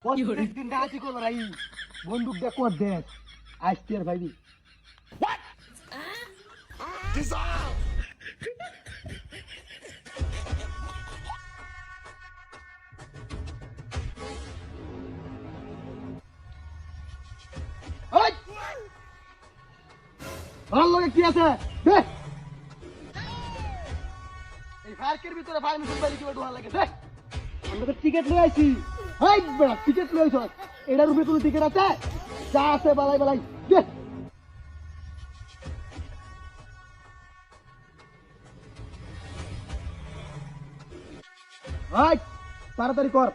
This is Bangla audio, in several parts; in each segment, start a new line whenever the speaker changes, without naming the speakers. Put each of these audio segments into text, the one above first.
প্রত্যেকদিন রাতি করবো রাই বন্দুক দিয়ে কর দেখ আসতে আর ভাইবি ভালো লাগে কি আছে দেখ এই পার্কের ভিতরে পারমিশন পাইলে কি ঢোকা লাগে দেখ আমরা তো টিকিট লয়ে আইছি এই বড় টিকিট লয়ে আইছ এটার উপরে কোনো টিকিট আছে যা আছে বালাই বালাই দেখ ভাই তাড়াতাড়ি কর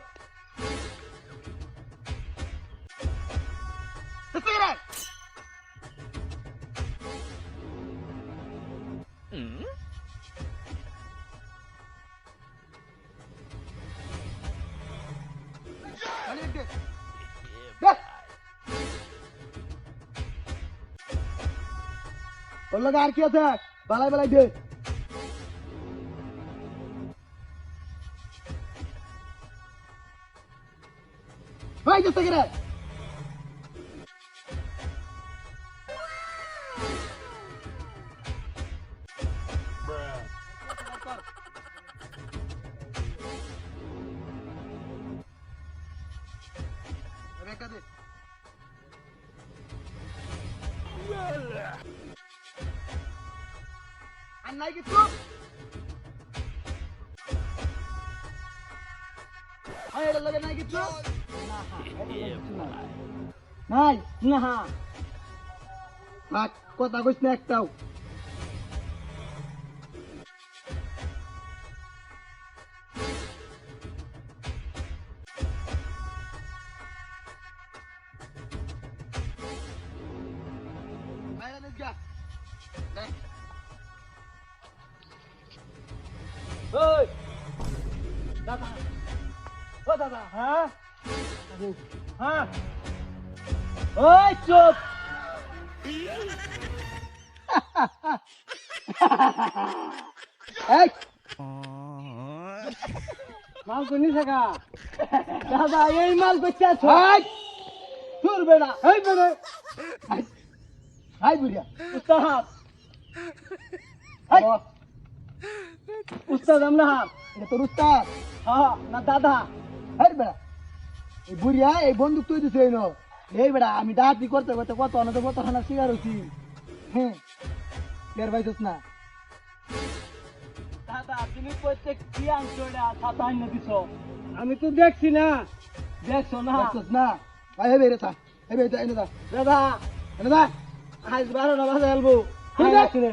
ওর লগে আর কি আছে বালাই বালাই দে ভাই যেতে গেলে আর নাই কিছু এটার লগে নাই কিছু নাই না থাক কথা কইস না একটাও দাদা ও দাদা হ্যাঁ হ্যাঁ ওই চুপ এই মাল তো নিছে গা দাদা এই মাল বেচা ছয় চুরবে না এই বেরে হাই বুড়িয়া উস্তাদ উস্তাদ আমরা এটা তোর উস্তাদ হ্যাঁ না দাদা এই বেড়া এই বুড়িয়া এই বন্দুক তুই দিছে এই বেড়া আমি ডাকি করতে করতে কত অনাথ কত খানা শিকার হচ্ছি হ্যাঁ বের ভাইছিস না দাদা তুমি প্রত্যেক কি আনছোড়া ছাতা আইনা দিছ আমি তো দেখছি না দেখছো না দেখছস না ভাই হে বেরে থা হে বেরে এনে দা দাদা এনে দা আজ 12টা বাজে আলবো ঠিক আছে